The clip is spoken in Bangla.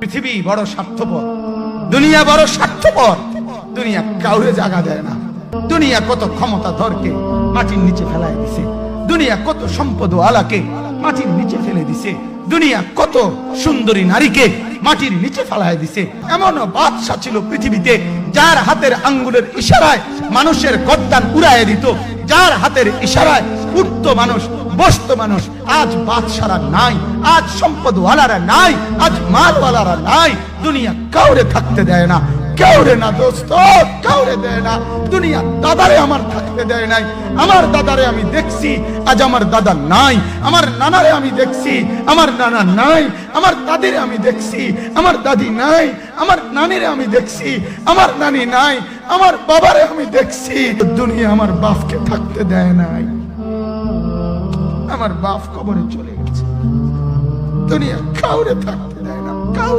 পৃথিবী বড় স্বার্থপর, দুনিয়া বড় স্বার্থপর। দুনিয়া কাউরে জায়গা দেয় না। দুনিয়া কত ক্ষমতাধরকে মাটির নিচে ফেলায় দিছে। দুনিয়া কত সম্পদ আলাকে মাটির নিচে ফেলে দিছে। দুনিয়া কত সুন্দরী নারীকে মাটির নিচে ফেলায় দিছে। এমনও বাদশা ছিল পৃথিবীতে যার হাতের আঙ্গুলের ইশারায় মানুষের গর্দান উড়াইয়া দিত, যার হাতের ইশারায় উঠত মানুষ, বসত মানুষ। আজ বাদশারা নাই, আজ সম্পদওয়ালারা নাই, আজ মালওয়ালারা নাই। দুনিয়া কাউরে থাকতে দেয় না, কাউরে না দোস্ত, কাউরে দেয় না। দুনিয়া দাদারে আমার থাকতে দেয় নাই। আমার দাদারে আমি দেখছি, আজ আমার দাদা নাই। আমার নানারে আমি দেখছি, আমার নানা নাই। আমার দাদিরে আমি দেখছি, আমার দাদি নাই। আমার নানিরে আমি দেখছি, আমার নানি নাই। আমার বাবারে আমি দেখছি। দুনিয়া আমার বাপকে থাকতে দেয় নাই। আমার বাপ কবরে চলে গেছে। দুনিয়া কাউরে থাকতে